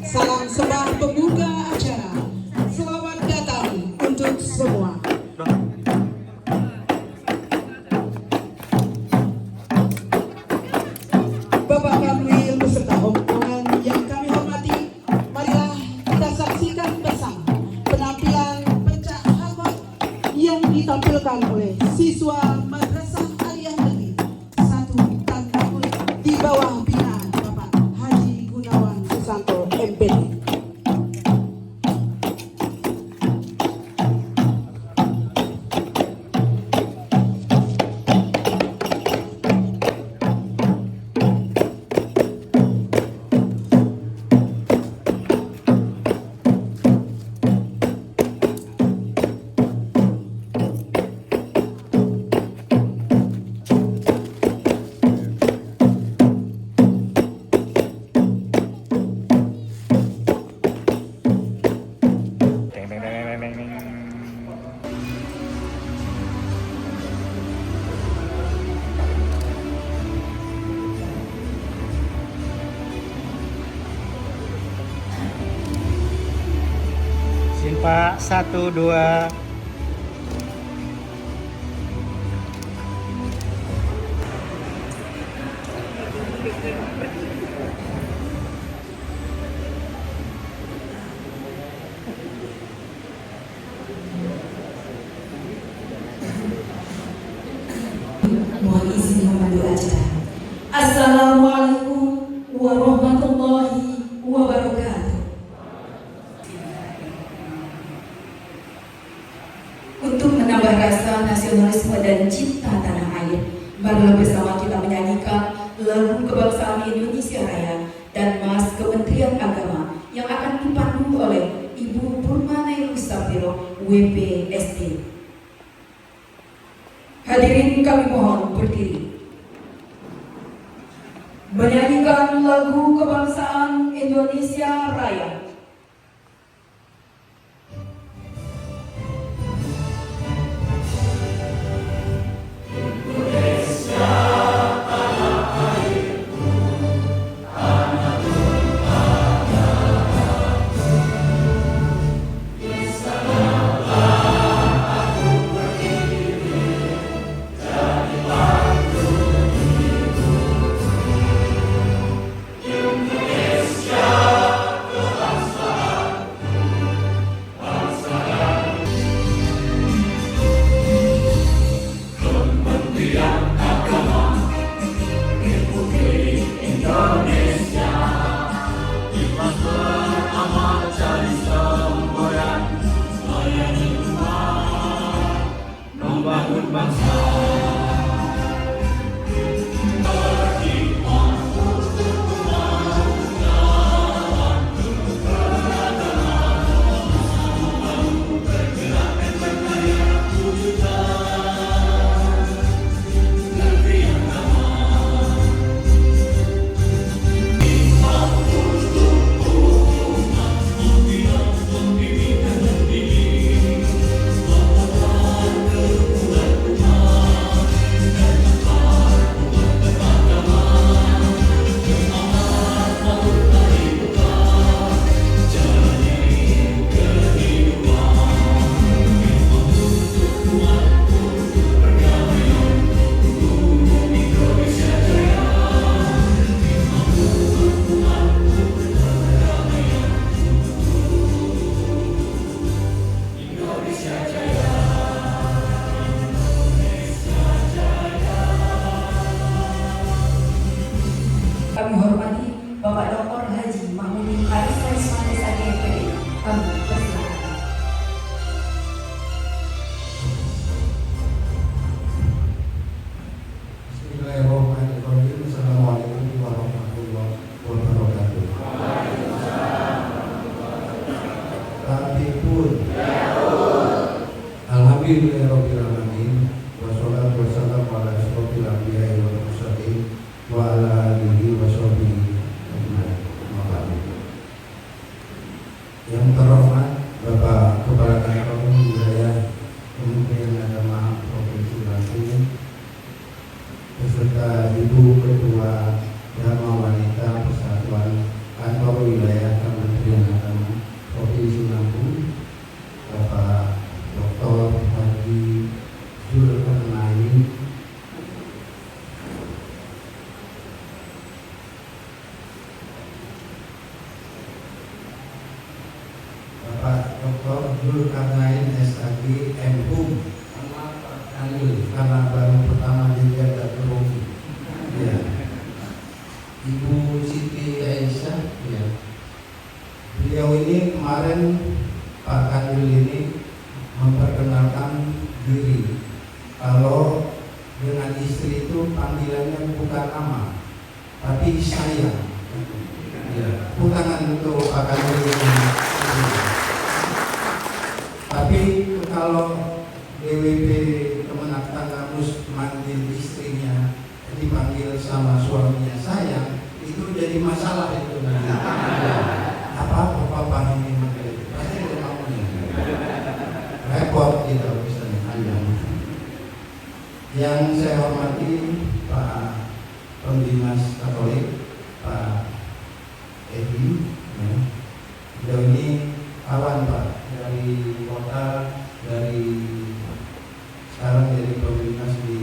Salam sembah pembuka acara. Selamat datang untuk semua. Bapak Kanwil beserta rombongan yang kami hormati, marilah kita saksikan bersama penampilan pencak halmat yang ditampilkan oleh siswa Madrasah Aliyah Negeri 1 Tandakul di bawah binaan Bapak Haji Gunawan Susanto MPD. Pak, 1, 2. Mohon izin memandu acara. Assalamualaikum warahmatullahi wabarakatuh. Untuk menambah rasa nasionalisme dan cinta tanah air, marilah bersama kita menyanyikan lagu kebangsaan Indonesia Raya dan Mas Kementerian Agama yang akan dipandu oleh Ibu Purmanairul Safiro, WPSD. Hadirin kami mohon berdiri. Menyanyikan lagu kebangsaan Indonesia Raya. Kami hormati Bapak Dr. Haji Mahmudin Arisa Ismail Sagi MPD. Kami persilakan. Bismillahirrahmanirrahim. Assalamualaikum warahmatullahi wabarakatuh. Tatipun. Alhamdulillahirabbil alamin. Wassalatu wassalamu ala asyrofil anbiya'i wal mursalin wa ala alihi wa sahbihi ajmain. Yang terhormat Bapak Kepala Kantor Wilayah Kementerian Agama Provinsi Lampung beserta Ibu Ketua Dharma Wanita Persatuan Kantor Wilayah Kabupaten Dr. Zulkarnain SAG M.Hum karena baru pertama dia agak grogi. Ya. Ibu Siti Aisyah, ya. Beliau ini kemarin Pak Kanwil ini memperkenalkan diri kalau dengan istri itu panggilannya bukan nama tapi sayang. Ya. Tangan untuk Pak Kanwil ini. Tapi kalau DWP Kemenak Tanggamus manggil istrinya dipanggil sama suaminya sayang, itu jadi masalah itu nanti. Apa papa ini manggil itu pasti ada maunya. Repot kita bisa panjang. Yang saya hormati Pak Pembimas Katolik Pak Edi, ya. Beliau ini kawan Pak dari kota, dari sekarang jadi pembimas di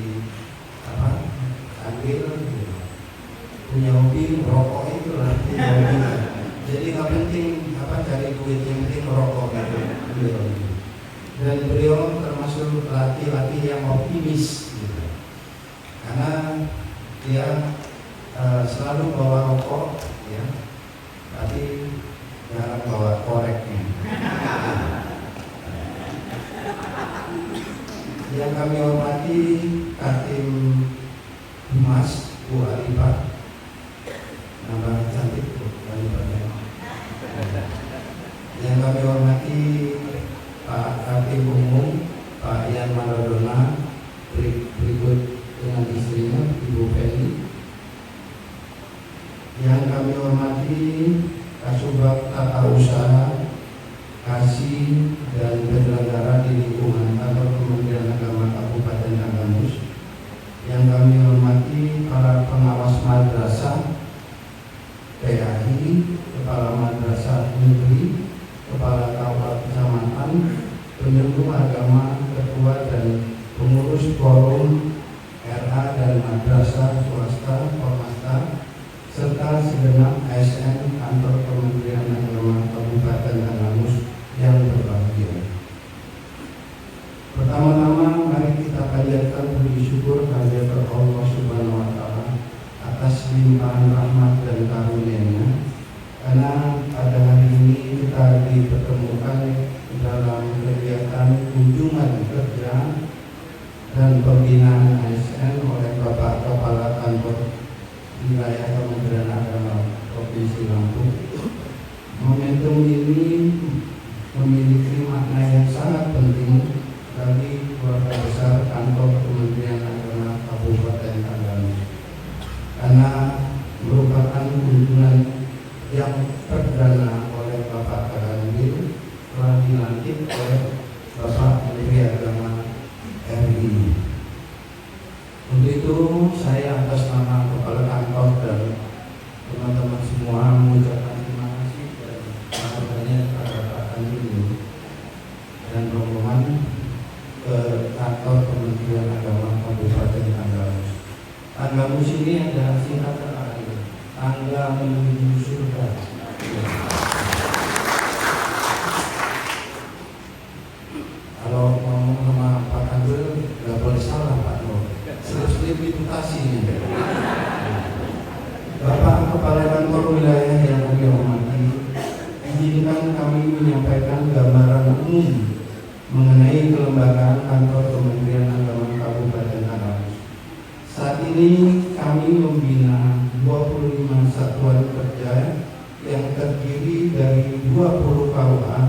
Ambil, punya hobi merokok itu lah. Jadi nggak penting cari duit, yang penting merokok gitu. Dan beliau termasuk laki-laki yang optimis gitu. Karena dia selalu bawa rokok, ya, tapi jarang bawa koreknya. Yang kami hormati Katim Humas Bu Alifah, nama cantik Bu Alifah. Yang kami hormati Pak Katim Umum Pak Ian Maradona, berikut dengan istrinya Ibu Penny. Yang kami hormati Kasubag Tata Usaha Kasih dan Penyelenggara di lingkungan kantor Kementerian Agama Kabupaten Tanggamus. Yang kami hormati para pengawas madrasah, PAI, kepala madrasah negeri, kepala KUA kecamatan, penyuluh agama, ketua dan pengurus forum RA dan madrasah swasta Ormasta, serta segenap ASN kantor Kementerian Agama Kabupaten Tanggamus yang berbahagia. Pertama-tama mari kita panjatkan puji syukur kehadirat Allah Subhanahu wa taala atas limpahan rahmat dan karunia-Nya, karena pada hari ini kita dipertemukan dalam kegiatan kunjungan kerja dan pembinaan ASN oleh Bapak Kepala Kantor Wilayah Kementerian Agama Provinsi Lampung. Momentum ini memiliki makna yang sangat penting bagi keluarga besar kantor Kementerian Agama Kabupaten Tanggamus, karena merupakan kunjungan yang perdana oleh Bapak Kanwil telah dilantik oleh Bapak Menteri Agama RI. Untuk itu saya atas nama Kepala Kantor dan teman-teman semua mengucapkan terima kasih dan banyak kepada Pak Kanwil dan rombongan ke kantor Kementerian Agama Kabupaten Tanggamus. Tanggamus ini ada singkatan lain, tangga menuju surga. Kalau ngomong sama Pak Kanwil nggak boleh salah Pak Nur, selip-selip reputasinya. Bapak Kepala Kantor Wilayah yang kami hormati, izinkan kami menyampaikan gambaran umum mengenai kelembagaan kantor Kementerian Agama Kabupaten Tanggamus. Saat ini kami membina 25 satuan kerja yang terdiri dari 20 KUA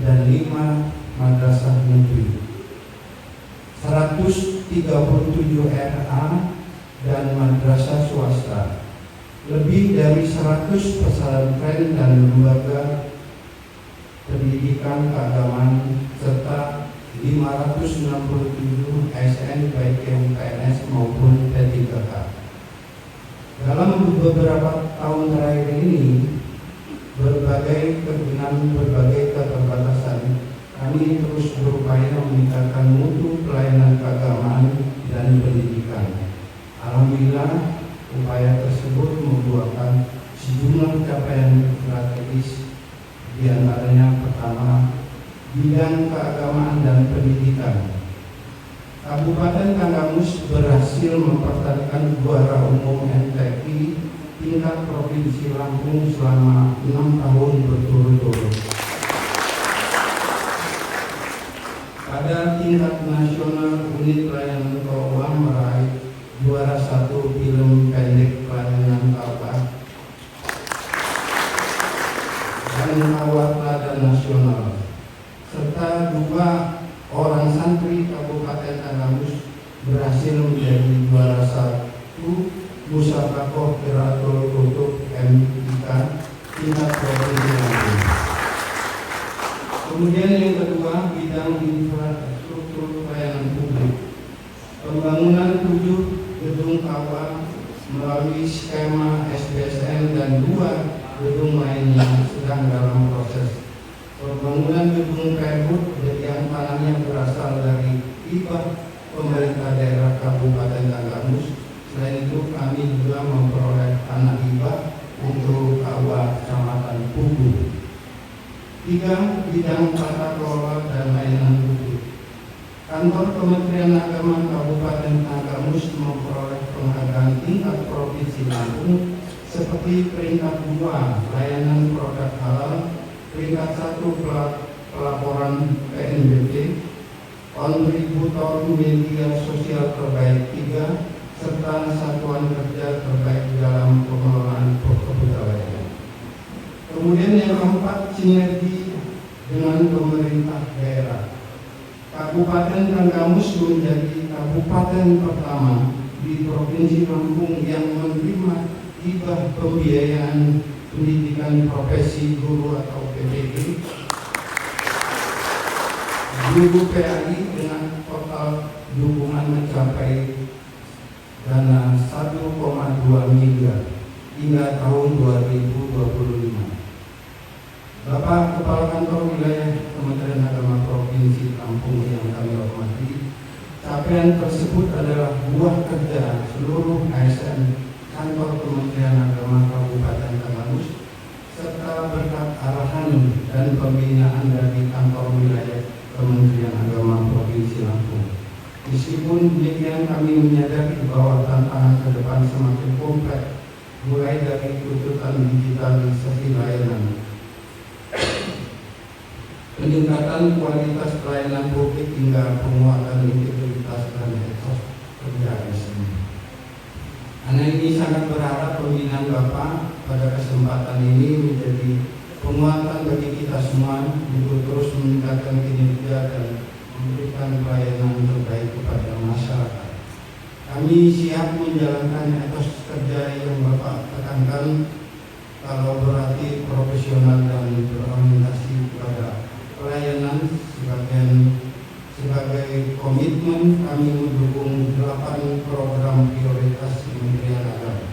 dan 5 madrasah negeri, 137 RA dan madrasah swasta, lebih dari 100 pesantren dan lembaga pendidikan keagamaan, serta 567 SN baik yang PNS maupun P3K. Dalam beberapa tahun terakhir ini, berbagai keterbatasan, kami terus berupaya meningkatkan mutu pelayanan keagamaan dan pendidikan. Alhamdulillah, upaya tersebut membuahkan sejumlah capaian strategis, di antaranya pertama, bidang keagamaan dan pendidikan. Kabupaten Tanggamus berhasil mempertahankan juara umum MTQ tingkat Provinsi Lampung selama 6 tahun berturut-turut. Pada tingkat nasional, unit layanan keuangan meraih juara 1 film pendek pelayanan KUA dan KUA Teladan Nasional, serta 2 orang santri Kabupaten Tanggamus berhasil menjadi juara 1 Musabaqah Qiraatul Kutub MIK tingkat Provinsi Lampung. Kemudian yang kedua, bidang infrastruktur pelayanan publik. Pembangunan 7 gedung KUA melalui skema SBSN dan 2 gedung lainnya sedang dalam proses. Pembangunan gedung Perhut yang tanahnya berasal dari hibah pemerintah daerah Kabupaten Tanggamus. Selain itu kami juga memperoleh tanah hibah untuk KUA Kecamatan Pugu. 3. Bidang tata kelola dan layanan publik. Kantor Kementerian Agama Kabupaten Tanggamus memperoleh penghargaan tingkat Provinsi Lampung seperti peringkat 2 layanan produk halal, peringkat 1 pelaporan PNBP, kontributor media sosial terbaik 3, serta satuan kerja terbaik dalam pengelolaan kebudayaan. Kemudian yang keempat, sinergi dengan pemerintah daerah. Kabupaten Tanggamus menjadi kabupaten pertama di Provinsi Lampung yang menerima hibah pembiayaan pendidikan profesi guru atau PPG, guru PAI dengan total dukungan mencapai dana 1,2 miliar hingga tahun 2025. Bapak Kepala Kantor Wilayah Kementerian Agama Provinsi Lampung yang kami hormati, capaian tersebut adalah buah kerja seluruh ASN Kantor Kementerian Agama Kabupaten Tanggamus serta berkat arahan dan pembinaan dari Kantor Wilayah Kementerian Agama Provinsi Lampung. Meskipun demikian, kami menyadari bahwa tantangan ke depan semakin kompleks, mulai dari tuntutan digitalisasi layanan, peningkatan kualitas pelayanan publik hingga penguatan integritas dan etos kerja ASN. Karena ini sangat berharap pembinaan Bapak pada kesempatan ini menjadi penguatan bagi kita semua untuk terus meningkatkan kinerja dan memberikan pelayanan terbaik kepada masyarakat. Kami siap menjalankan etos kerja yang Bapak tekankan, kalau berarti profesional dan berorientasi kepada pelayanan sebagai komitmen kami mendukung 8 program prioritas Kementerian Agama.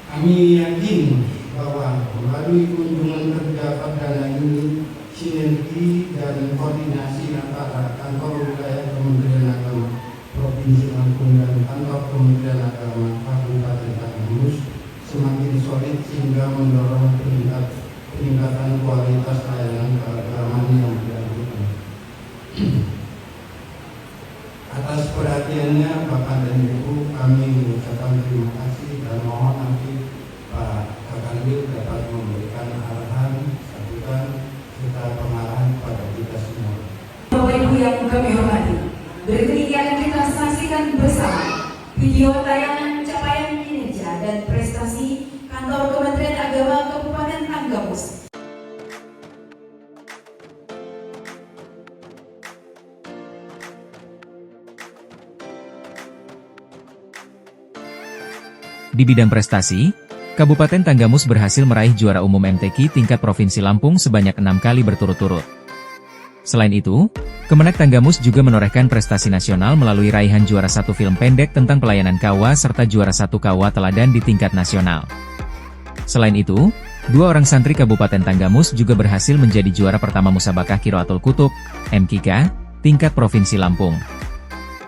Kami yakin bahwa melalui kunjungan kerja perdana ini, sinergi dan koordinasi antara Kantor Wilayah Kementerian Agama Provinsi Lampung dan Kantor Kementerian Agama Kabupaten Tanggamus semakin solid sehingga mendorong peningkatan kualitas layanan keagamaan yang dilakukan. Atas perhatiannya Bapak dan Ibu, kami mengucapkan terima kasih dan mohon nanti Pak Kakanwil dapat memberikan arahan, sambutan, serta pengarahan kepada kita semua. Bapak Ibu yang kami hormati, berikut ini akan kita saksikan bersama video tayangan capaian kinerja dan prestasi Kantor Kementerian Agama Kabupaten Tanggamus. Di bidang prestasi, Kabupaten Tanggamus berhasil meraih juara umum MTQ tingkat Provinsi Lampung sebanyak 6 kali berturut-turut. Selain itu, Kemenak Tanggamus juga menorehkan prestasi nasional melalui raihan juara 1 film pendek tentang pelayanan KUA serta juara 1 KUA teladan di tingkat nasional. Selain itu, 2 orang santri Kabupaten Tanggamus juga berhasil menjadi juara pertama Musabaqah Qiraatul Kutub, MQK, tingkat Provinsi Lampung.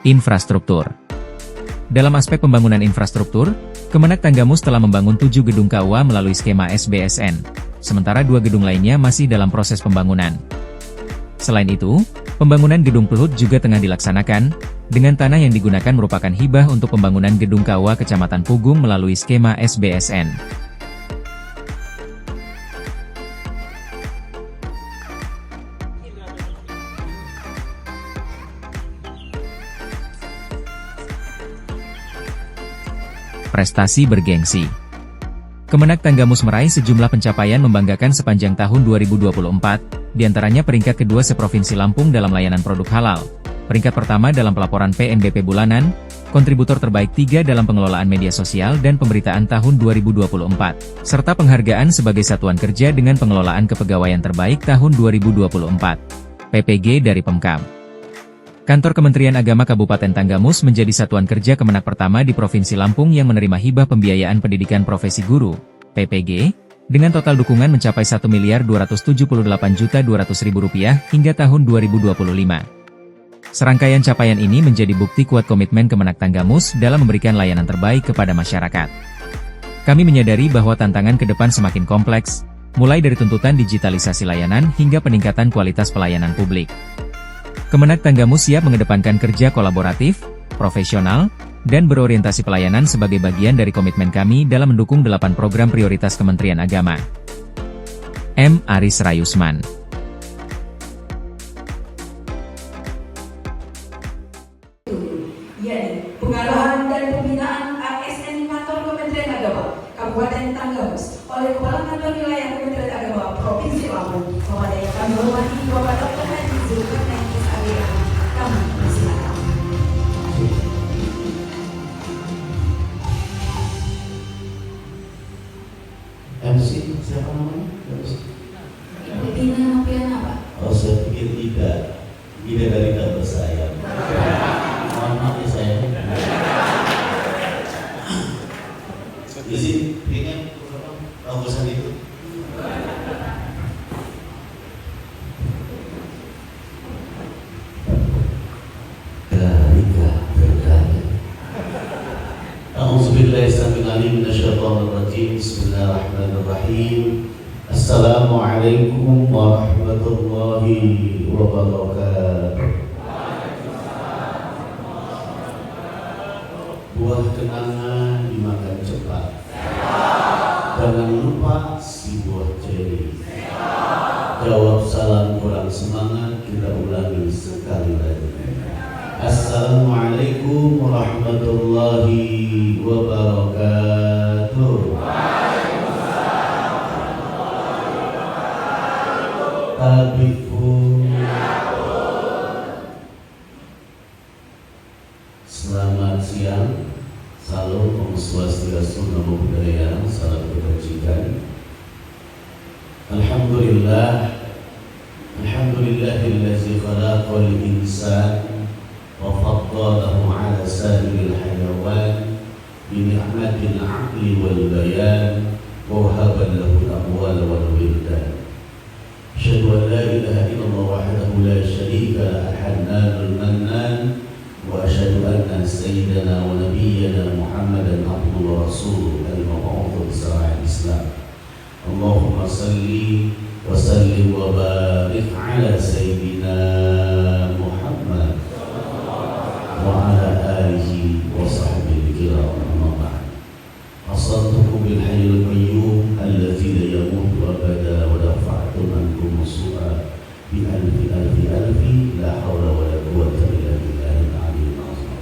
Infrastruktur. Dalam aspek pembangunan infrastruktur, Kemenak Tanggamus telah membangun 7 gedung KUA melalui skema SBSN, sementara 2 gedung lainnya masih dalam proses pembangunan. Selain itu, pembangunan gedung Pluhut juga tengah dilaksanakan, dengan tanah yang digunakan merupakan hibah untuk pembangunan gedung Kawa Kecamatan Pugung melalui skema SBSN. Prestasi bergengsi. Kemenak Tanggamus meraih sejumlah pencapaian membanggakan sepanjang tahun 2024, diantaranya peringkat kedua seprovinsi Lampung dalam layanan produk halal, peringkat pertama dalam pelaporan PNBP bulanan, kontributor terbaik 3 dalam pengelolaan media sosial dan pemberitaan tahun 2024, serta penghargaan sebagai satuan kerja dengan pengelolaan kepegawaian terbaik tahun 2024. PPG dari Pemkab. Kantor Kementerian Agama Kabupaten Tanggamus menjadi satuan kerja Kemenak pertama di Provinsi Lampung yang menerima hibah pembiayaan pendidikan profesi guru, PPG, dengan total dukungan mencapai Rp1.278.200.000 hingga tahun 2025. Serangkaian capaian ini menjadi bukti kuat komitmen Kemenak Tanggamus dalam memberikan layanan terbaik kepada masyarakat. Kami menyadari bahwa tantangan ke depan semakin kompleks, mulai dari tuntutan digitalisasi layanan hingga peningkatan kualitas pelayanan publik. Kemenak Tanggamus siap mengedepankan kerja kolaboratif, profesional, dan berorientasi pelayanan sebagai bagian dari komitmen kami dalam mendukung 8 program prioritas Kementerian Agama. M. Aris Rayusman. Yakni pengarahan dan pembinaan ASN Kantor Kementerian Agama Kabupaten Tanggamus oleh Kepala Kantor Wilayah Kementerian Agama Provinsi Lampung, kepada yang kami hormati Bapak Dr. Haji Zulkarnain S.A.W.A. Kami persilakan. MC siapa namanya? Pimpinan apa? Oh, saya pikir tidak dari tak bersayap. Mohon maaf ya saya. Jadi pengen bagusan itu. Bismillahirrahmanirrahim. Assalamualaikum warahmatullahi wabarakatuh. Buah kenangan dimakan cepat. Jangan lupa si buah ceri. Jawab salam kurang semangat, kita ulangi sekali lagi. Assalamualaikum warahmatullahi wabarakatuh. Selamat siang. Salam Om Swastiastu, Namo Buddhaya, salam kebajikan. Alhamdulillahillazi khalaqal insan wa faddalahu ala sa'iril hayawan bi ni'matil aqli wal bayan wa wahaba lahu al-amwal wal wildan. Asyhadu an la ilaha illallah wahdahu la syarika lahu al-hannanul mannan wa asyhadu anna sayyidana wa nabiyyana Muhammadan abduhu wa rasuluhu al-mab'uts bi Islam. Allahumma salli wa sallim wa barik ala sayyidina Muhammad wa ala alihi wa sahbihi kiram, amma ba'd. Assaltukum bil hayyil qayyum alladzi la yamutu abada wa dafa'tum ankum su'a bi alfi la hawla wa la quwwata illa billahil aliyyil azim.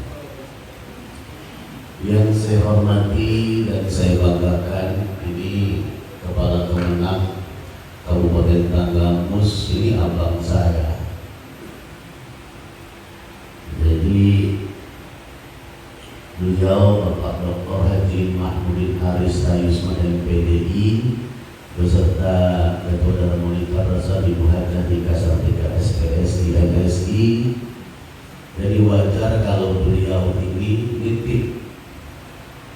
Yang saya hormati dan saya banggakan, ini Kepala Kemenak Kabupaten Tanggamus, ini abang saya. Jadi beliau Bapak Dr. Haji Mahmudin Aris Rayusman MPDI beserta Ketua Darmonika Rasa Ibu Hajah di Kasartika SPS di MSI. Jadi wajar kalau beliau ini nitip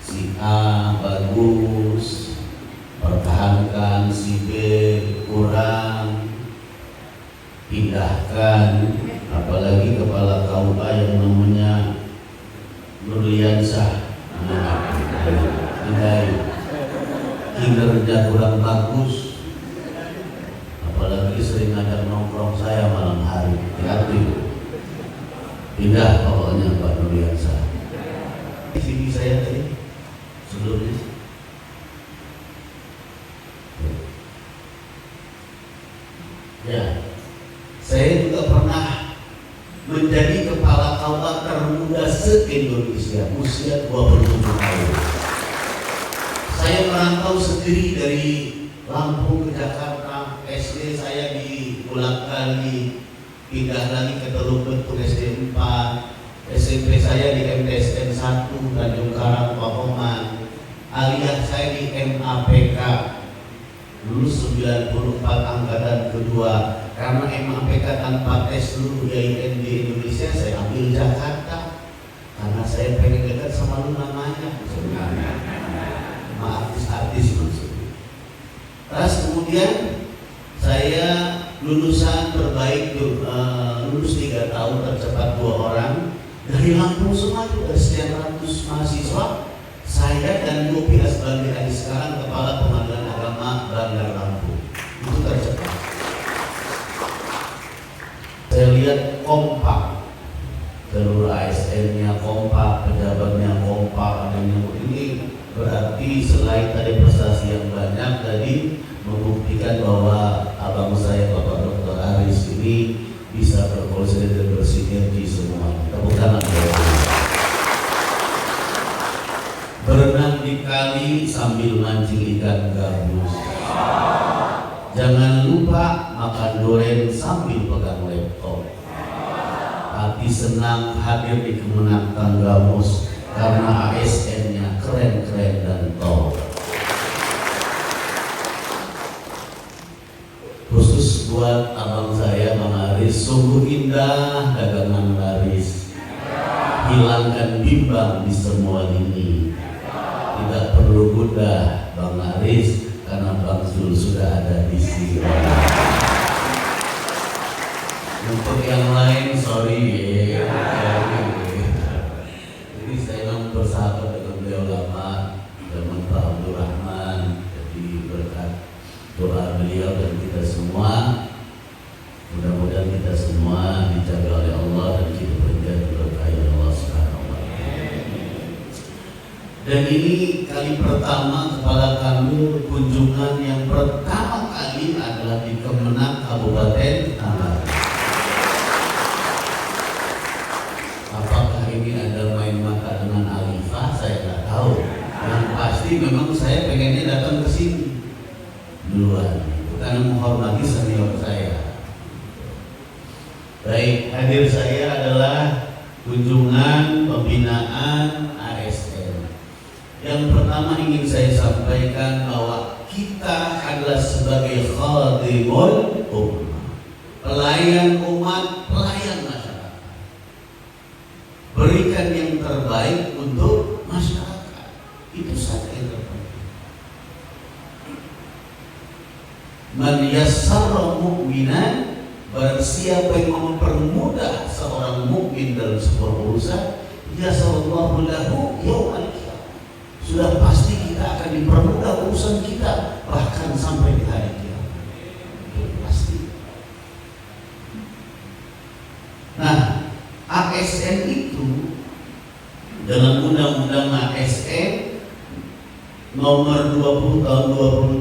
si A bagus, pertahankan, si B kurang, pindahkan. Apalagi kepala KUA yang namanya Nurliansah, kinerja kurang bagus, apalagi sering ngajak nongkrong saya malam hari. hati-hati. Pindah pokoknya Pak Nuriansa. CV saya tadi sebelumnya. Ya, saya juga pernah menjadi kepala KUA termuda se-Indonesia, usia 27 tahun. Saya merantau sendiri dari Lampung ke Jakarta. SD saya di Bulak-Kali, pindah lagi ke Teluk Betung SD 4, SMP saya di MTSN 1 Tanjung Karang Pakoman, aliyah saya di MAPK, lulus 94 angkatan kedua. Karena MAPK tanpa tes seluruh IAIN di Indonesia, saya ambil Jakarta karena saya pengen dekat sama lu namanya sebenarnya, sama artis-artis maksudnya. Terus kemudian saya lulusan terbaik, lulus 3 tahun tercepat 2 orang dari Lampung semua, itu dari sekian ratus mahasiswa. Saya dan Yopi Asbandi Ali sekarang kepala Pengadilan Agama Bandar Lampung, itu tercepat. Saya lihat kompak, seluruh ASN-nya kompak, pejabatnya kompak, ini berarti selain tadi prestasi yang banyak tadi membuktikan bahwa abang saya Bapak Dr. Aris ini bisa berkolaborasi dan bersinergi semua. Tepuk tangan. Berenang di kali sambil mancing ikan gabus. Jangan lupa makan durian sambil pegang laptop. Hati senang hadir di Kemenang Tanggamus karena ASN-nya keren-keren dan top. Khusus buat abang saya Bang Aris, sungguh indah dagangan laris. Hilangkan bimbang di semua lini. Tidak perlu gundah Bang Aris, karena Bang Zul sudah ada di sini. Untuk yang lain, sorry ya. Jadi saya memang bersahabat dengan beliau lama, zaman Pak Abdul Rahman. Jadi berkat doa beliau dan kita semua, mudah-mudahan kita semua dijaga oleh Allah dan kita berjaya berkahi Allah Subhanahu wa Ta'ala. Dan ini kali pertama kepala kami kunjungan yang pertama kali adalah di Kemenang Kabupaten Tangerang. Apakah ini ada main mata dengan Alifah? Saya nggak tahu. Yang pasti memang saya pengennya datang ke sini duluan, karena menghormati senior saya. Baik, hadir saya adalah kunjungan pembinaan ASN. Yang pertama ingin saya sampaikan bahwa kita adalah sebagai khadimul ummah, pelayan umat, pelayan masyarakat. Berikan yang terbaik untuk masyarakat, itu saja yang terpenting. Man yassara mu'minan, barang siapa yang mempermudah seorang mukmin dalam sebuah urusan, yassarallahu lahu yaumal qiyamah. Sudah pasti kita akan dipermudah urusan kita, bahkan sampai di hari kiamat. Itu pasti. Nah, ASN itu dalam Undang-Undang ASN nomor 20 tahun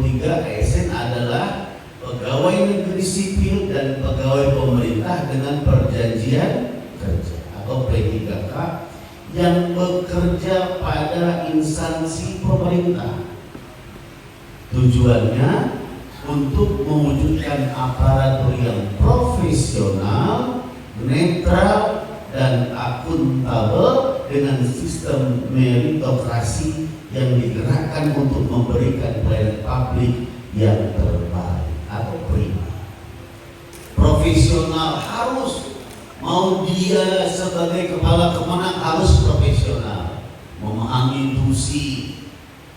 23, ASN adalah pegawai negeri sipil dan pegawai pemerintah dengan perjanjian kerja atau P3K yang bekerja pada instansi pemerintah. Tujuannya untuk mewujudkan aparatur yang profesional, netral, dan akuntabel dengan sistem meritokrasi yang digerakkan untuk memberikan pelayanan publik yang terbaik atau prima. Profesional harus, mau dia sebagai kepala Kemenang harus profesional, memahami tusi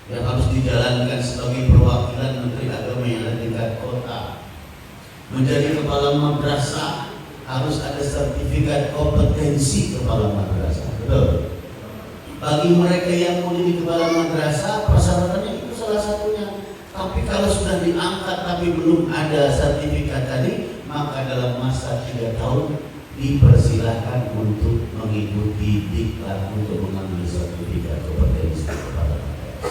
yang harus dijalankan sebagai perwakilan Menteri Agama yang ada di tingkat kota. Menjadi kepala madrasah harus ada sertifikat kompetensi kepala madrasah. Betul. Bagi mereka yang mau jadi kepala madrasah, persyaratannya itu salah satunya. Tapi kalau sudah diangkat tapi belum ada sertifikat tadi, maka dalam masa 3 tahun dipersilahkan untuk mengikuti diklat untuk mengambil sertifikat kompetensi kepada mereka.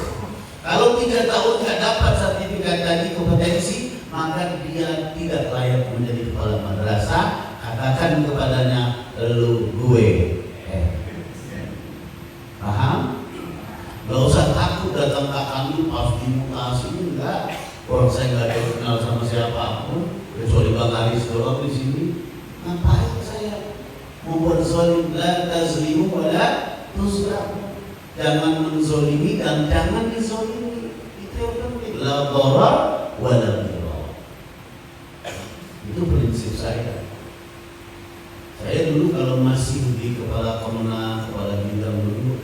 Kalau 3 tahun nggak dapat sertifikat tadi kompetensi, maka dia tidak layak menjadi kepala madrasah. Katakan kepadanya, lu gue. Paham? Gak usah takut datang ke kami pasti mutasi, enggak. Orang saya nggak ada kenal sama siapapun kecuali Bang Aris doang di sini. Ngapain saya membuat zalim? La tazlimu wa la tuzlamu. Jangan menzolimi dan jangan dizolimi. Itu yang penting. La dharar wa la dhirar. Itu prinsip saya. Saya dulu kalau masih di kepala Komnas, kepala bidang dulu,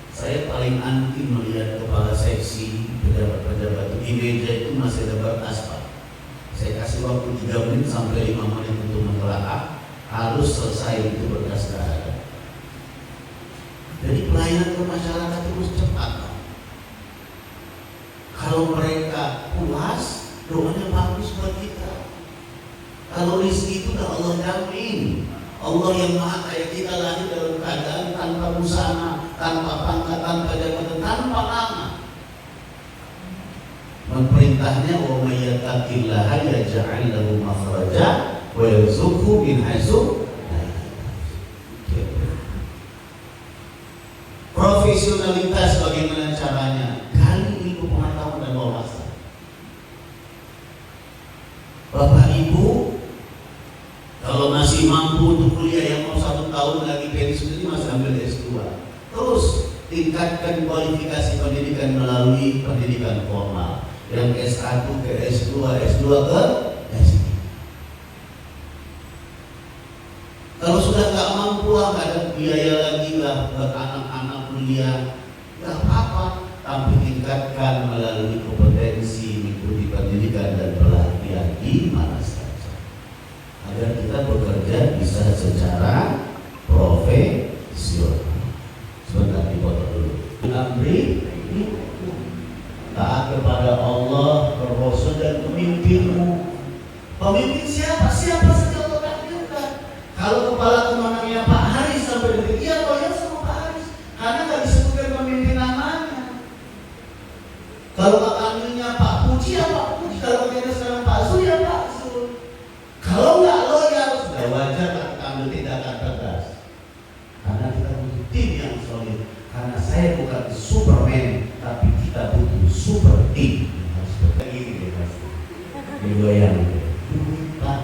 saya paling anti melihat kepala seksi, pejabat-pejabat di meja itu masih ada batas, Pak. Saya kasih waktu 3 menit sampai 5 menit untuk mentelaah, harus selesai itu berkas ada. Jadi pelayanan ke masyarakat terus cepat, Pak. Kalau mereka puas, doanya bagus buat kita. Kalau rezeki itu udah Allah jamin. Allah yang maha kaya, kita lahir dalam keadaan tanpa busana, tanpa pangkat, tanpa jabatan, tanpa nama. Perintahnya wa may yattaqillaha yaj'al lahu makhraja wa yarzuqhu min haitsu la yahtasib. Profesionalitas bagaimana caranya? Gali ilmu pengetahuan dan wawasan. Bapak Ibu, kalau masih mampu untuk kuliah, yang mau 1 tahun lagi pensiun ini masih ambil S2. Terus tingkatkan kualifikasi pendidikan melalui pendidikan formal. Yang S1 ke S2, S2 ke S3. Kalau sudah nggak mampu, nggak ada biaya lagi lah buat anak-anak kuliah, nggak apa-apa. Tapi tingkatkan melalui kompetensi, mengikuti pendidikan dan pelatihan di mana saja, agar kita bekerja bisa secara profesional. Sebentar dipotong dulu. Amri taat kepada Allah, Rasul dan pemimpinmu. Pemimpin siapa? Siapa saja Allah takdirkan. Kalau kepala kemananya Pak Haris sampai detik, iya loyal sama Pak Haris, karena nggak disebutkan pemimpin namanya. Kalau Pak Kamilnya Pak Puji ya Pak Puji, kalau kita sekarang Pak Zul ya Pak Zul. Kalau nggak loyal, sudah wajar kita ambil tindakan tegas. Karena kita butuh tim yang solid. Karena saya bukan Superman, tapi kita butuh super team. Harus begini deh Mas. Digoyang. Pak,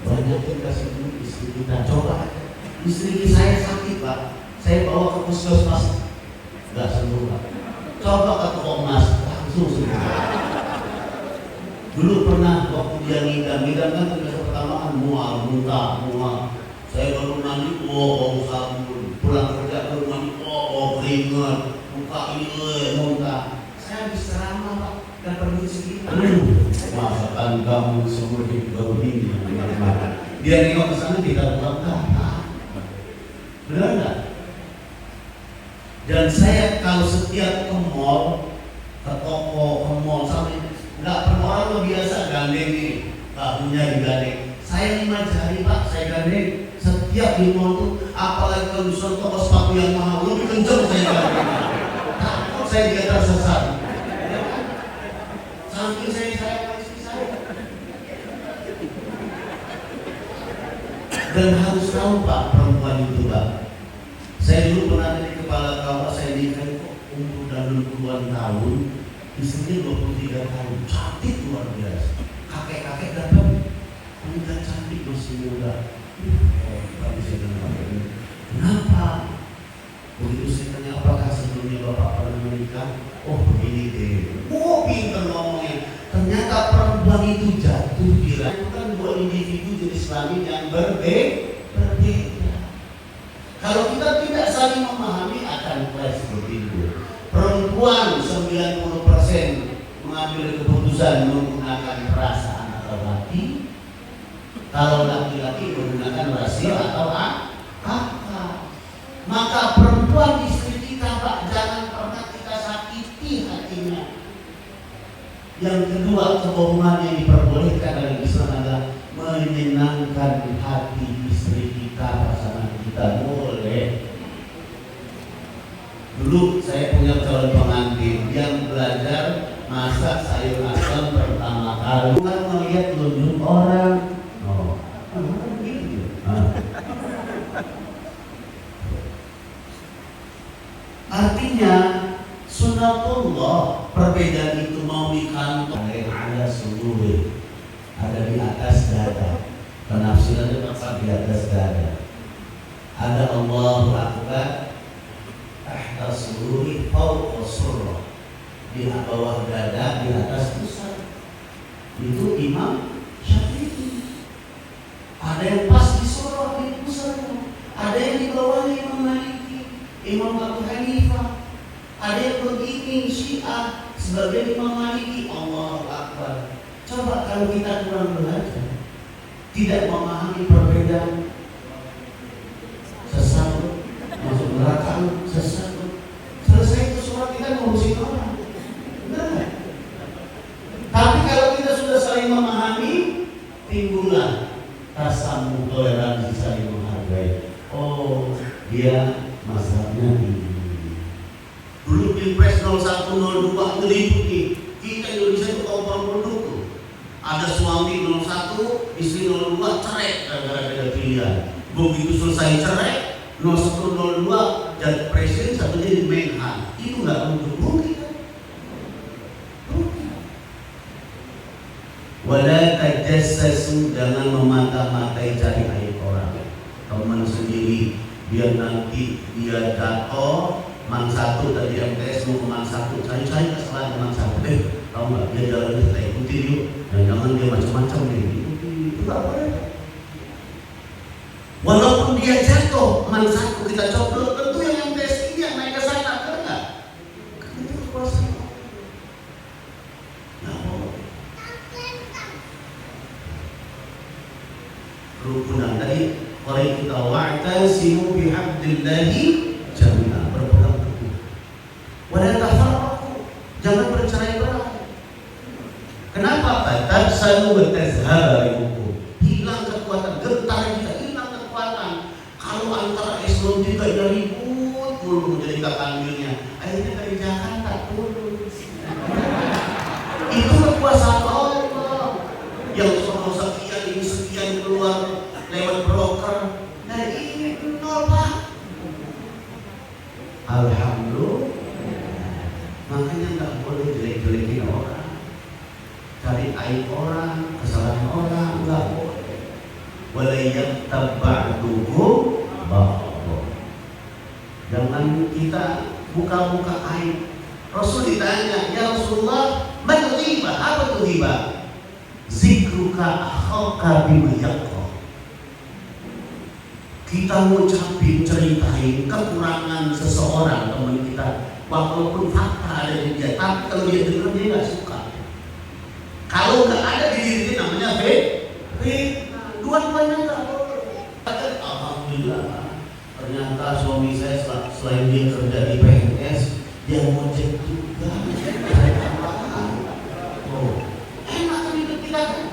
banyakin kasih duit istri kita. Coba istri saya sakit Pak, saya bawa ke puskesmas nggak sembuh Pak. Coba ke Komnas langsung sembuh. Dulu pernah waktu dia ngidam kan terbiasa pertama kan muntah. Saya baru mandi, bau sabun. Pulang kerja baru mandi, bau keringat. Muka ini muntah. Saya habis ceramah Pak dan pergi segini. Masakan kamu semua hidup begini. Dia nengok ke sana tidak bukan. Benar nggak? Dan saya kalau setiap ke mall, ke toko, ke mall sampai nggak pernah orang biasa gandeng nih, tahunya digandeng. Saya 5 jari Pak, saya gandeng. Setiap di mall tuh, apalagi kalau disuruh toko sepatu yang mahal, lebih kenceng saya gandeng. Takut saya dia tersesat. Saking saya istri saya. Dan harus tahu Pak, perempuan itu Pak. Saya dulu pernah jadi kepala KUA, saya nikah kok umur dalam puluhan tahun, istrinya 23 tahun, cantik luar biasa. Kakek-kakek datang, enggak cantik masih muda. Tapi saya bilang, kenapa? Begitu saya tanya, apakah sebelumnya Bapak pernah menikah? Oh begini deh. Oh pintar ngomongnya. Ternyata perempuan itu jatuh gila. Itu kan 2 individu jenis kelamin yang berbeda. Kalau kita tidak saling memahami akan clash begitu. Perempuan 90% mengambil keputusan menggunakan perasaan atau hati. Kalau laki-laki menggunakan rasio atau akal. Maka perempuan istri kita Pak, jangan pernah kita sakiti hatinya. Yang kedua, kebohongan yang diperbolehkan dalam Islam adalah menyenangkan hati istri kita. pasangan kita boleh. Dulu saya punya calon pengantin yang belajar masak sayur asam pertama kali. Bukan melihat telunjuk orang. Oh, gitu. Artinya sunatullah, perbedaan itu mau di kantor ada suduri, ada di atas dada. Penafsirannya tetap di atas dada. Ada Allahu Akbar tahta suduri fawqa surrah, di bawah dada, di atas pusat. Itu Imam Syafi'i. Ada yang pas di surah, di pusatnya. Ada yang di bawahnya Imam Maliki, Imam Abu Hanifah. Ada yang begini Syiah sebagai Imam Maliki. Allahu Akbar. Coba kalau kita kurang belajar, tidak memahami perbedaan, sesat, masuk neraka, sesat. Selesai itu surat kita ngurusin orang. Benar nggak? Tapi kalau kita sudah saling memahami, timbullah rasa toleransi, saling menghargai. Oh, dia mazhabnya ini. Dulu Pilpres 0102 ngeliputi kita Indonesia itu kaum penduduk. Ada suami 01, istri 02 cerai gara-gara beda pilihan. Begitu selesai cerai, 0102 jadi presiden, satu jadi menhan. Itu nggak mendukung kita. Wala tajassasu, jangan memata-matai cari aib orang. Teman sendiri biar nanti dia jatuh. Man satu tadi MTS mau ke Man satu, cari-cari kesalahan Man satu. Tahu nggak, dia jalan kita ikuti yuk. Dan jangan dia macam-macam nih, ikuti. Itu nggak boleh. Walaupun dia jatuh Man satu, kita coba tentu yang MTS ini yang naik ke sana, kan nggak? Kan itu kekuasaan. Nggak boleh. Rukunan tadi, kalau kita wa'tasimu bihabdillahi jami'an, berpegang teguh. Wala tafarraqu, jangan bercerai-berai. Kenapa? Fatabsalu wa tazharu, hilang kekuatan, gentar kita, hilang kekuatan. Kalau antara eselon 3 udah ribut dulu jadi kapanggilnya, akhirnya dari Jakarta turun. Itu kekuasaan Allah yang soal sekian ini sekian keluar lewat broker. Nah ini nol Pak. Alhamdulillah. Makanya nggak boleh jelek-jelekin orang, cari aib orang, kesalahan orang, nggak boleh. Walayat tabaduhum ba'dhum. Jangan kita buka-buka aib. Rasul ditanya, ya Rasulullah, man ghibah? Apa itu ghibah? Zikruka akhaka bima yakrah. Kita ngucapin, ceritain kekurangan seseorang, teman kita, walaupun fakta ada di dia, tapi kalau dia dengar dia nggak suka. Kalau nggak ada di diri dia, namanya fitnah. Dua-duanya nggak boleh. Alhamdulillah, ternyata suami saya selain dia kerja di PNS, dia ngojek juga. Oh, enak kan hidup kita kan?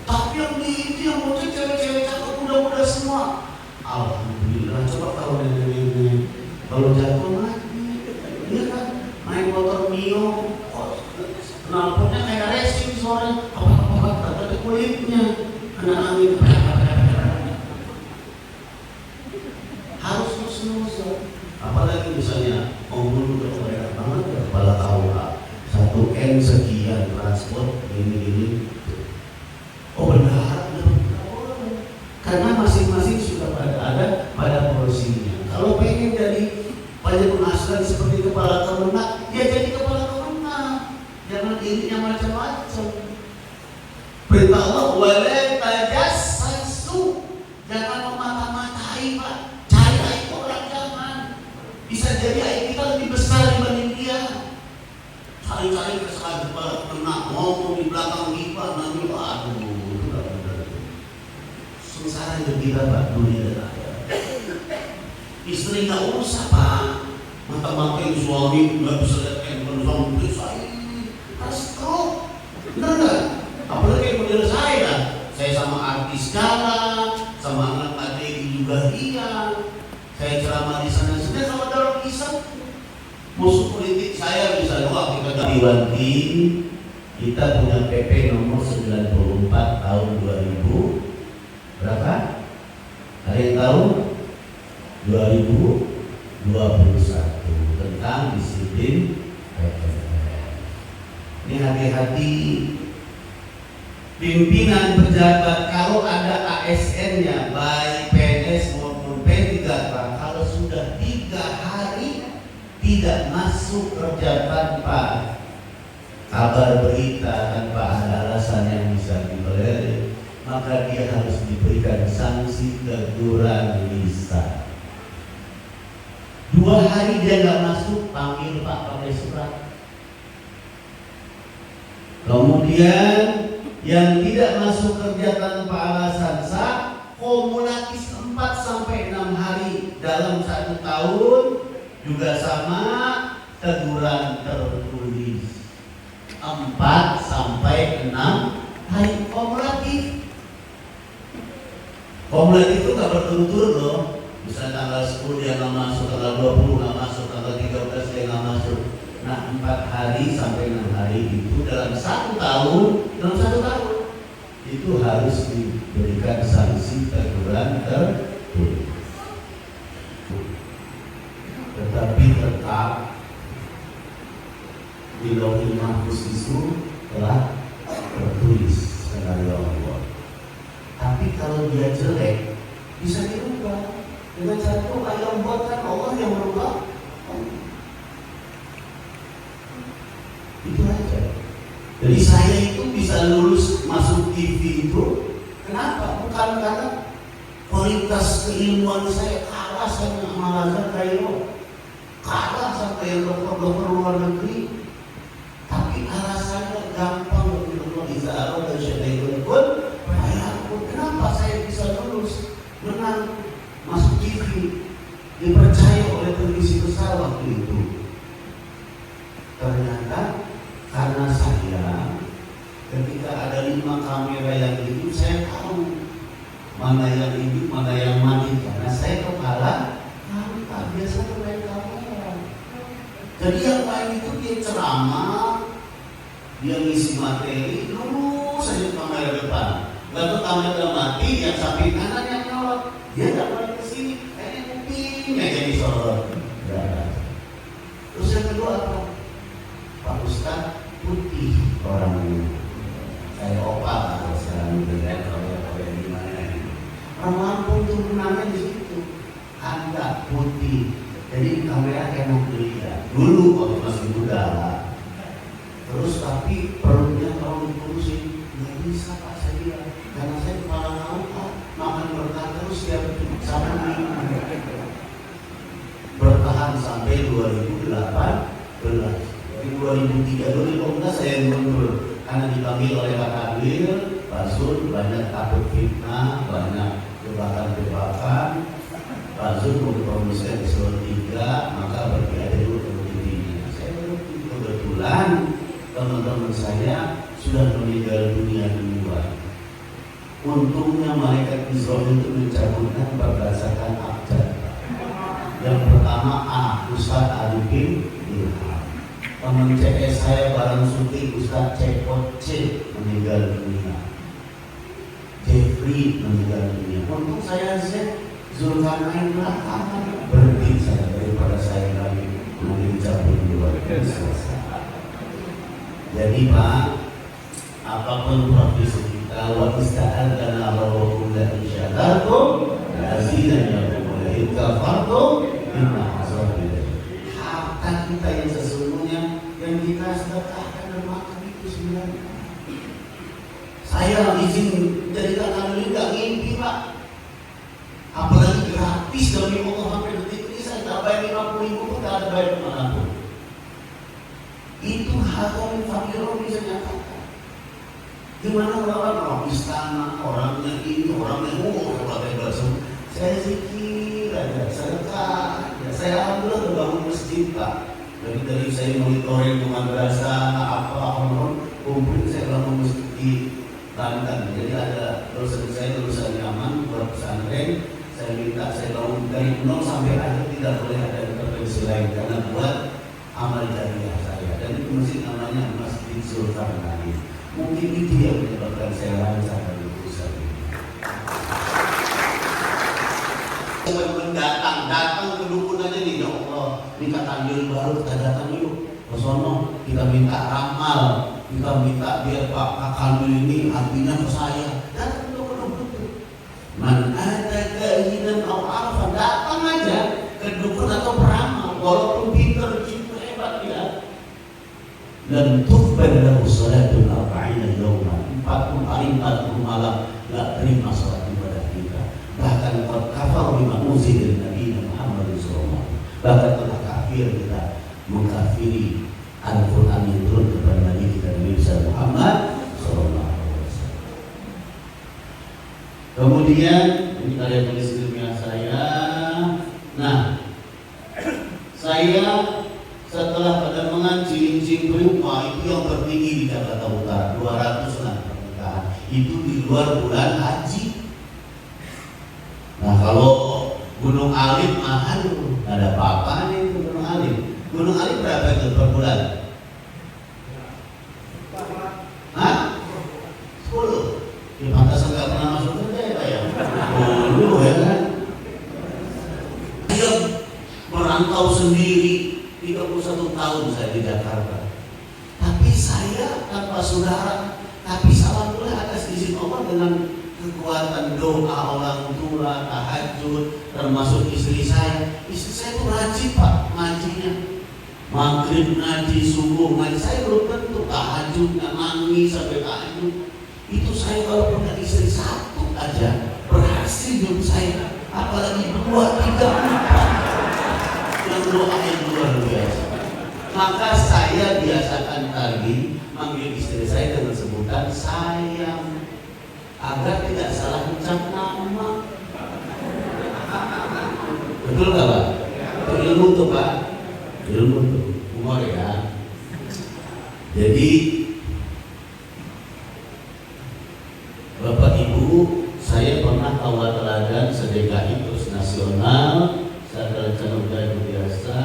Tapi yang ngojek cewek-cewek cakep muda-muda semua. Alhamdulillah, coba kalau ini kalau jatuh mati, dia kan main motor Mio, knalpotnya kayak racing suaranya, apa kulitnya kena angin. Harus nus-nus. Apalagi misalnya penghulu kepada banget ya, kepala KUA 1M sekian transport ini. Oh benar. Karena masing-masing sudah ada pada porsinya. Kalau pengen jadi banyak penghasilan seperti kepala kemenang, ya jadi kepala kemenang. Jangan dirinya macam-macam. Perintah Allah, wala tajassasu, jangan memata-matai Pak. Cari aib orang, jangan. Bisa jadi aib kita lebih besar dibanding dia. Cari-cari kesalahan kepala kemenang, ngomong di belakang kita, nanti aduh, itu gak benar. Sengsara hidup kita Pak, dunia dan akhirat. Istri nggak usah Pak, mata-matain suami nggak bisa lihat handphone suami itu saya harus stroke, benar nggak? Apalagi model saya sama artis jalan, semangat materi juga iya. Saya ceramah di sana sudah sama dalam kisah musuh politik saya bisa doang kita ganti. Kita punya PP nomor 94 tahun 2000 berapa? Ada yang tahu? 2021 tentang disiplin PNS. Ini hati-hati pimpinan pejabat kalau ada ASN-nya baik PNS maupun P3K, kalau sudah 3 hari tidak masuk kerja tanpa kabar berita, tanpa ada alasan yang bisa ditolerir, maka dia harus diberikan sanksi teguran lisan. 2 hari dia nggak masuk, panggil Pak pakai surat. Kemudian yang tidak masuk kerja tanpa alasan sah, kumulatif 4 sampai 6 hari dalam 1 tahun juga sama, teguran tertulis 4 sampai 6 hari kumulatif. Kumulatif itu nggak berturut-turut loh. Misalnya tanggal 10 dia nggak masuk, tanggal 20 nggak masuk, tanggal 13 dia nggak masuk. Nah 4 hari sampai 6 hari itu dalam 1 tahun, itu harus diberikan sanksi teguran tertulis. Tetapi tetap di Lauhul Mahfuz itu telah tertulis skenario Allah. Tapi kalau dia jelek bisa dirubah dengan cara itu yang buatkan Allah yang merubah. Itu aja. Jadi saya itu bisa lulus masuk TV itu kenapa? Bukan karena kualitas keilmuan saya kalah sama Al-Azhar Kairo, kalah sampai yang dokter-dokter luar negeri. Tapi alasannya gampang bagi Allah Izzaroh dan Syaikhul pun. Kenapa saya bisa lulus menang masuk TV dipercaya oleh televisi besar waktu itu? Ternyata karena saya ketika ada 5 kamera yang hidup, saya tahu mana yang hidup, mana yang mati. Karena saya kepala tak biasa main kamera. Jadi yang lain itu dia ceramah, dia ngisi materi, lurus saja kamera depan. Lalu kamera mati, yang samping kanan yang nyolot. Dia tak balik ke sini, kayaknya kupingnya jadi sorot. Terus yang kedua apa? Pak Ustadz putih orangnya, kayak opal atau sekarang dengan kalau gimana ini. Orang Lampung turunannya di situ, Anda putih. Jadi kamera enak dilihat. Dulu waktu masih muda lah. Terus tapi perutnya kalau dikurusin nggak bisa Pak saya bilang, karena saya kepala ngawal makan bertahan terus ya sama ini. Bertahan sampai 2018. Di 2003 saya mundur karena dipanggil oleh Pak Kadir, Pak Sun, banyak takut fitnah, banyak jebakan-jebakan. Pak Sun mempromosikan eselon 3, maka pergi ada dulu ke TV-nya. Saya kebetulan teman-teman saya sudah meninggal dunia duluan. Untungnya malaikat Israel itu mencabutkan berdasarkan abjad. Yang pertama Ustadz Arifin Ilham. Teman CS saya bareng syuting Ustadz Cekot C meninggal dunia, Jeffrey meninggal dunia. Untung saya Zulkarnain belakangan berhenti saya daripada saya lagi mencabut dua. Jadi Pak, apapun profesi kita, wa ista'adzana rabbukum la in syakartum la azidannakum wa la in kafartum inna azabi harta kita yang sesungguhnya yang kita sedekahkan dan makan itu sebenarnya. Saya izin jadikan kami nggak ngimpi Pak, apalagi gratis demi Allah sampai detik ini saya tak bayar 50.000 pun tak ada bayar kemanapun. Itu hakul fakirun bisa nyatakan. Gimana orang istana, orangnya ini, orangnya orangnya bahasa. Saya zikir aja, sedekah. Saya alhamdulillah terbangun masjid Pak. Dari saya monitoring ke madrasah apa kumpul saya bangun masjid di Banten. Jadi ada lulusan saya lulusan Yaman buat pesantren. Saya minta saya bangun dari nol sampai akhir tidak boleh ada intervensi lain karena buat amal jariah saya. Dan itu masjid namanya Masjid Zulkarnain. Mungkin itu yang menyebabkan saya lancar dari urusan ini. Datang ke dukun aja nih, ya Allah, minta takjil baru, kita datang yuk ke sono, kita minta ramal, kita minta biar Pak Kamil ini hatinya ke saya. Datang ke dukun. Man ada keinginan atau apa, datang aja ke dukun atau peramal, walaupun pinter, gitu hebat ya. Dan tuqbal lahu salatul arba'ina yawman, 40 hari 40 malam gak terima salat ibadah kita. Bahkan qad kafar bima unzila Nabi Muhammad sallallahu. Bahkan telah kafir kita mengkafiri Al-Quran yang turun kepada Nabi kita Nabi Muhammad sallallahu alaihi wasallam. Kemudian ini karya tulis ilmiah saya. Nah, saya setelah pada mengaji Cimpring, itu yang tertinggi di Jakarta Utara, 200-an pernikahan. Itu di luar bulan haji. Nah, kalau Gunung Alim mahal, ada apa-apa nih Gunung Alim. Gunung Alim berapa itu per bulan? Hah? 10. Di pantas nggak pernah masuk kerja ya Pak ya? Dulu ya kan? Dia merantau sendiri 31 tahun saya di Jakarta. Tapi saya tanpa saudara, tapi alhamdulillah atas izin Allah dengan kekuatan doa orang tua, tahajud, termasuk istri saya. Istri saya itu rajin Pak ngajinya. Maghrib ngaji, subuh ngaji. Saya belum tentu tahajud, nangis sampai tahajud. Itu saya kalau punya istri satu aja berhasil hidup saya. Apalagi 2, 3, 4 yang doa yang luar biasa. Maka saya biasakan tadi manggil istri saya dengan sebutan sayang, agar tidak salah ucap nama. Betul nggak Pak? Itu ilmu tuh Pak, ilmu tuh, humor ya. Jadi Bapak Ibu, saya pernah awal teladan sedekah terus nasional, saya rencana udah biasa.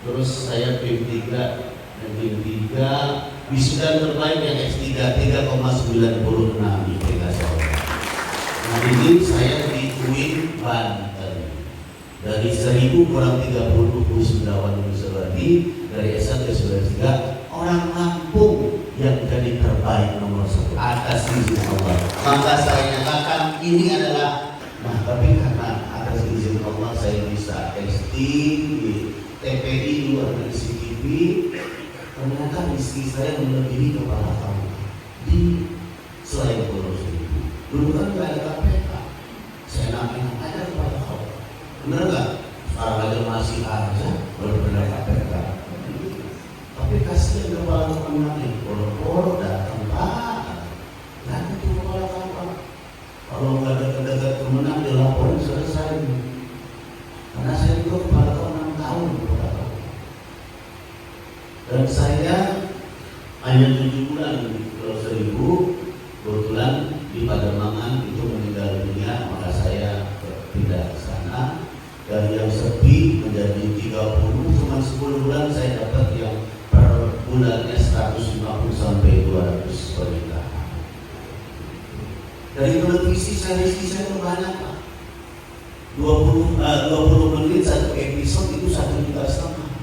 Terus saya PIM 3 dan PIM 3 wisuda terbaik yang S3 3,96 IPK saya. Nah ini saya di UIN Banten. Dari 1000 kurang 30 wisudawan wisudawati dari S1 ke S3 orang Lampung yang jadi terbaik nomor 1 atas izin Allah. Maka saya nyatakan ini adalah, nah tapi karena atas izin Allah saya bisa S3 di TPI luar dari CTV. Ternyata istri saya melebihi kepala kamu di selain Pulau Seribu. Dulu kan nggak ada KPK, saya enak-enak aja kepala kamu. Bener nggak? Sekarang aja masih aja benar-benar KPK. Tapi kasihan kepala kamu nanti, polo-polo datang Pak, dan itu kepala kamu. Kalau nggak dekat-dekat kemenang dilaporin selesai. Karena saya juga kepala kamu 6 tahun. Dan saya hanya 7 bulan di Pulau Seribu, kebetulan di Pademangan itu meninggal dunia, maka saya pindah ke sana. Dari yang sepi menjadi 30, cuma 10 bulan saya dapat yang per bulannya 150 sampai 200 pernikahan. Dari televisi saya banyak Pak. 20 menit satu episode itu 1,5 juta,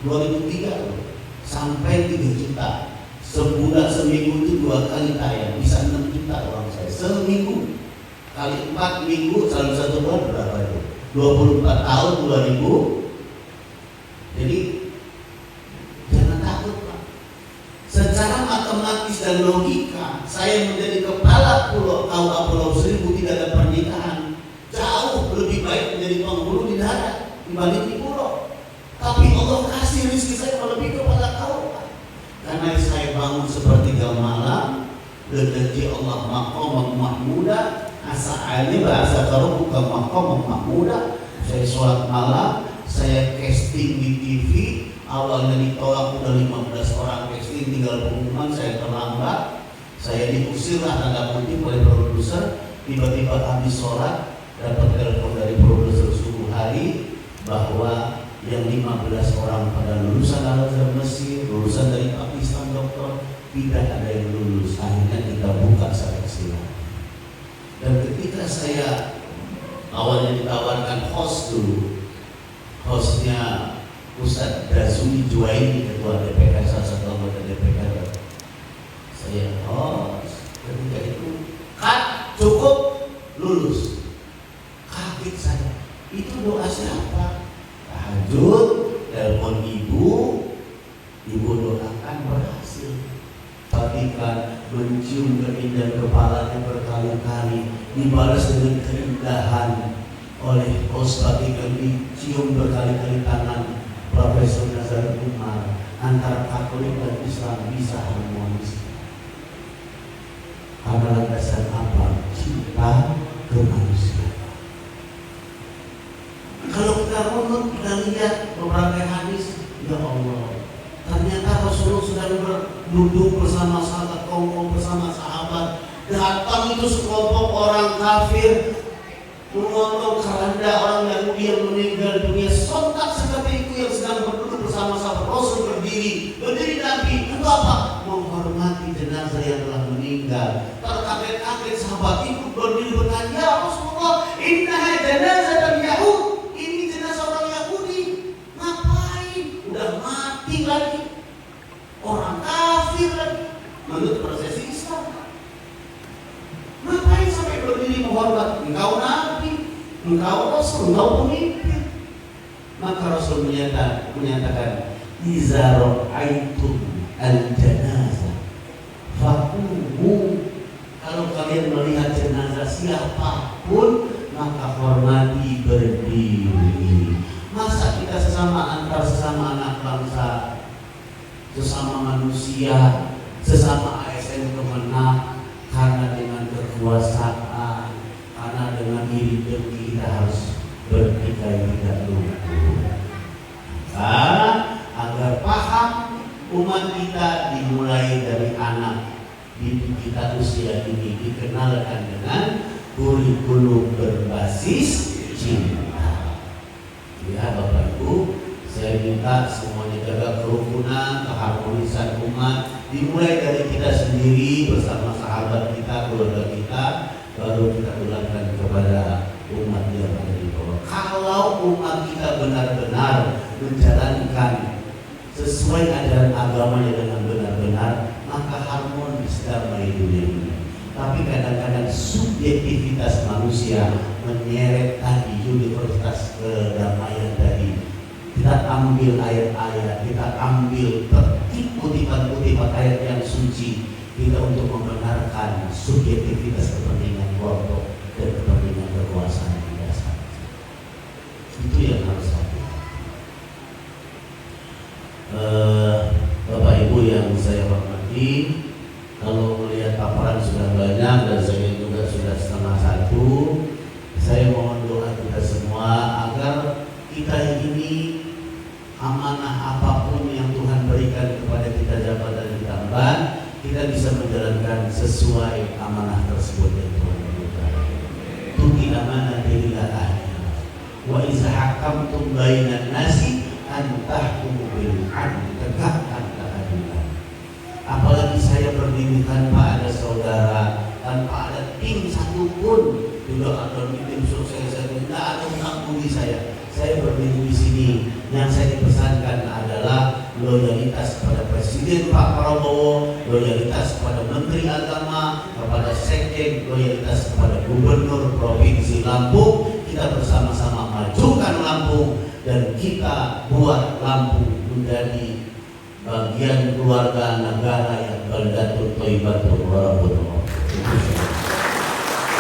2003 sampai 3 juta. Sebulan seminggu itu 2 kali tayang, bisa 6 juta orang saya seminggu. Kali 4 minggu dalam 1 bulan berapa itu? 24 tahun 2000. Jadi jangan takut Pak. Secara matematis dan logika, saya menjadi kepala Pulau Seribu tidak ada pernikahan. Jauh lebih baik menjadi penghulu di darat dibanding di pulau. Tapi Allah kasih rezeki saya lebih kepada kau Pak. Karena saya bangun sepertiga malam, berjanji Allah maqam mahmuda, asa'ali bahasa kalau bukan maqam mahmuda. Saya sholat malam, saya casting di TV, awalnya ditolak udah 15 orang casting, tinggal pengumuman saya terlambat. Saya diusir lah tanda kutip oleh produser. tiba-tiba habis sholat dapat telepon dari produser subuh hari bahwa yang 15 orang pada lulusan Al-Azhar Mesir, lulusan dari Pakistan dokter, tidak ada yang lulus. Akhirnya kita buka seleksi. Dan ketika saya awalnya ditawarkan host dulu, hostnya Ustadz Dazuli Juwaini, ketua DPR, salah satu anggota DPR, saya host. Ketika itu cukup lulus, kaget saya. Itu doa siapa? Tahajud, telepon ibu doakan berhasil. Perhatikan, mencium keindahan kepalanya berkali-kali, dibalas dengan keindahan oleh host. Perhatikan, dicium berkali-kali tangan Profesor Nazar Umar. Antara Katolik dan Islam bisa harmonis. Karena landasan apa? Cinta kemanusiaan. Kalau kita runut, kita lihat beberapa hadis, ya Allah, ternyata Rasulullah sudah duduk bersama sahabat, kongkong bersama sahabat. Datang itu sekelompok orang kafir, memotong keranda orang Yahudi yang meninggal dunia. Sontak seketika yang sedang berduduk bersama sahabat, Rasul berdiri Nabi. Itu apa? Menghormati jenazah yang telah meninggal. Terkaget-kaget sahabat ikut berdiri bertanya, ya Rasulullah, innaha jenazah dan Yahud. Ini jenazah orang Yahudi. Ngapain? Udah mati lagi. Orang kafir lagi. Menurut prosesi Islam. Ngapain sampai berdiri menghormat? Engkau Nabi, engkau Rasul, engkau pemimpin. Maka Rasul menyatakan, iza ra'aitum al-janazah faqumu. Kalau kalian melihat jenazah siapapun, maka hormati, berdiri. Masa kita antar sesama anak bangsa, sesama manusia, sesama ASN kemenang, karena dengan kekuasaan, karena dengan iri dengki kita harus bertikai tidak luntur. Agar paham, umat kita dimulai dari anak didik kita usia ini dikenalkan dengan kurikulum berbasis cinta. Ya Bapak Ibu, saya minta semuanya jaga kerukunan, keharmonisan umat, dimulai dari kita sendiri bersama sahabat kita, keluarga kita, baru kita tularkan kepada umat yang ada di bawah. Kalau umat kita benar-benar menjalankan sesuai ajaran agamanya dengan benar-benar, maka harmonis damai dunia ini. Tapi kadang-kadang subjektivitas manusia menyeret tadi universitas kedamaian tadi. Kita ambil ayat-ayat, kita ambil kutipan-kutipan ayat yang suci kita untuk membenarkan subjektivitas kepentingan kelompok dan kepentingan kekuasaan kita saja. Itu yang harus hati. Bapak Ibu yang saya hormati, kalau melihat paparan sudah banyak dan saya juga sudah 1:30, saya mohon doa kita semua agar kita ini amanah apapun yang Tuhan berikan kepada kita jabatan ditambah, kita bisa menjalankan sesuai amanah tersebut yang Tuhan berikan. Tuti amanah dirilah ahliha. Wa iza hakamtum bainan nasi antahkumu bil adl, tegakkan keadilan. Apalagi saya berdiri tanpa ada saudara, tanpa ada tim satupun, tidak ada tim sukses, tidak ada hutang budi saya. Saya berdiri di sini. Yang saya dipesankan adalah loyalitas kepada Presiden Pak Prabowo, loyalitas kepada Menteri Agama, kepada Sekjen, loyalitas kepada Gubernur Provinsi Lampung. Kita bersama-sama majukan Lampung dan kita buat Lampung menjadi bagian keluarga negara yang baldatun thayyibatun wa rabbun.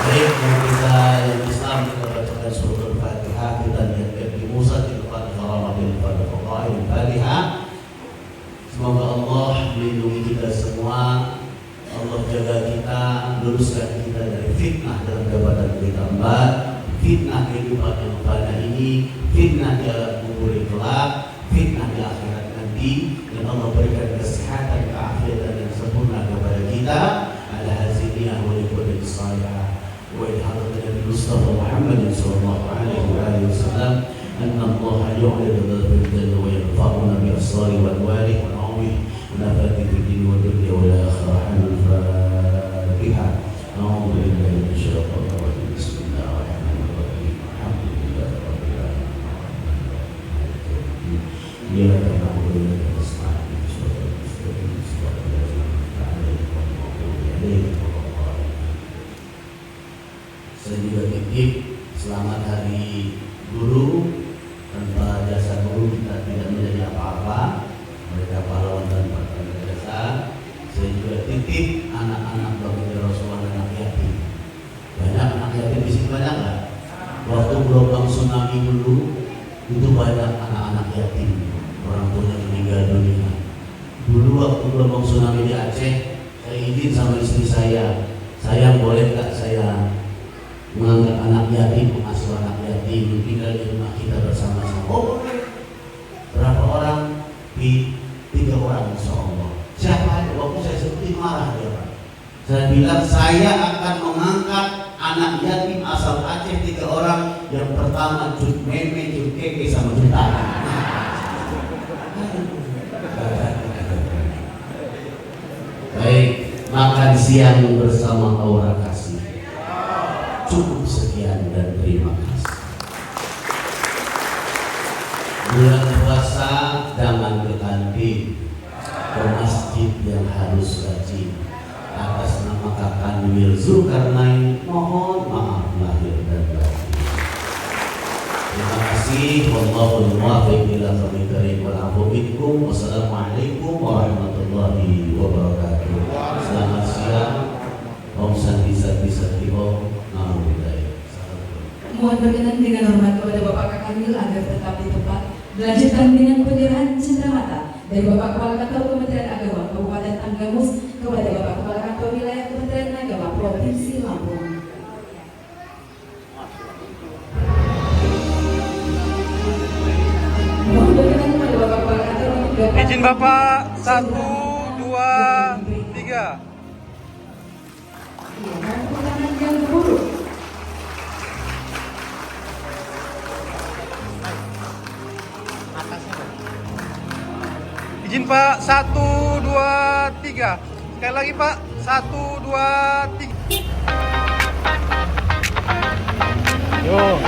Baik, yang kita yang Islam kita bacakan surah Al-Fatihah, kita niatkan di Musa Al-Fatihah. Semoga Allah melindungi kita semua, Allah jaga kita, luruskan kita dari fitnah dalam jabatan kita emban, fitnah kehidupan yang pada ini, fitnah di alam kubur kelak, fitnah di akhirat nanti, dan Allah berikan kesehatan, keafiatan yang sempurna kepada kita. Ala haziniah wa likulli salihah wa المصطفى محمد صلى الله عليه وآله وسلم أن الله يعلن بالجنة ويرفعنا بأسرار وأنواره ونعومه ونفاته في الدين والدنيا والآخرة. الفاتحة. أعوذ بالله من الشيطان الرجيم. بسم الله الرحمن الرحيم. الحمد لله رب العالمين. إياك نعبد وإياك نستعين. صراط المستقيم صراط الذين أنعمت عليهم غير المغضوب عليهم ولا الضالين. Saya juga titip selamat hari guru. Tanpa jasa guru kita tidak menjadi apa-apa. Mereka pahlawan tanpa jasa. Saya juga titip anak-anak Baginda Rasulullah dan anak yatim. Banyak anak yatim di sini, banyak nggak? Waktu gelombang tsunami dulu itu banyak anak-anak yatim, orang tuanya meninggal dunia. Dulu waktu gelombang tsunami di Aceh, saya izin sama istri saya boleh nggak saya mengangkat anak yatim, mengasuh anak yatim, tinggal di rumah kita bersama-sama. Oh boleh. Berapa orang? 3 orang, insya Allah. Siapa? Waktu saya seperti marah dia, Pak. Saya bilang saya akan mengangkat anak yatim asal Aceh 3 orang. Yang pertama Cut Meme, Cut Keke sama Cut Tara. Baik, makan siang bersama Aura Kasih. Cukup sekian dan terima kasih. Bulan puasa jangan ke kantin, ke masjid yang harus rajin. Atas nama Kakak Wil Zulkarnain, mohon maaf lahir dan batin. Terima kasih. Wallahul muwaffiq ila aqwamit thoriq wal 'afwu minkum. Wassalamualaikum warahmatullahi wabarakatuh. Selamat siang. Om Santi Santi Santi Om. Namo Buddhaya. Mohon berkenan dengan hormat kepada Bapak Kakamil agar tetap di tempat. Dilanjutkan dengan penyerahan cenderamata dari Bapak Kepala Kantor Kementerian Agama Kabupaten Tanggamus kepada Bapak Kepala Kantor Wilayah Kementerian Agama Provinsi Lampung. Mohon berkenan kepada Bapak Kepala Kantor untuk dapat Izin Bapak, 1, 2, 3. Iya, tepuk tangan yang buruk. Izin Pak, 1, 2, 3. Sekali lagi Pak, 1, 2, 3. Yo.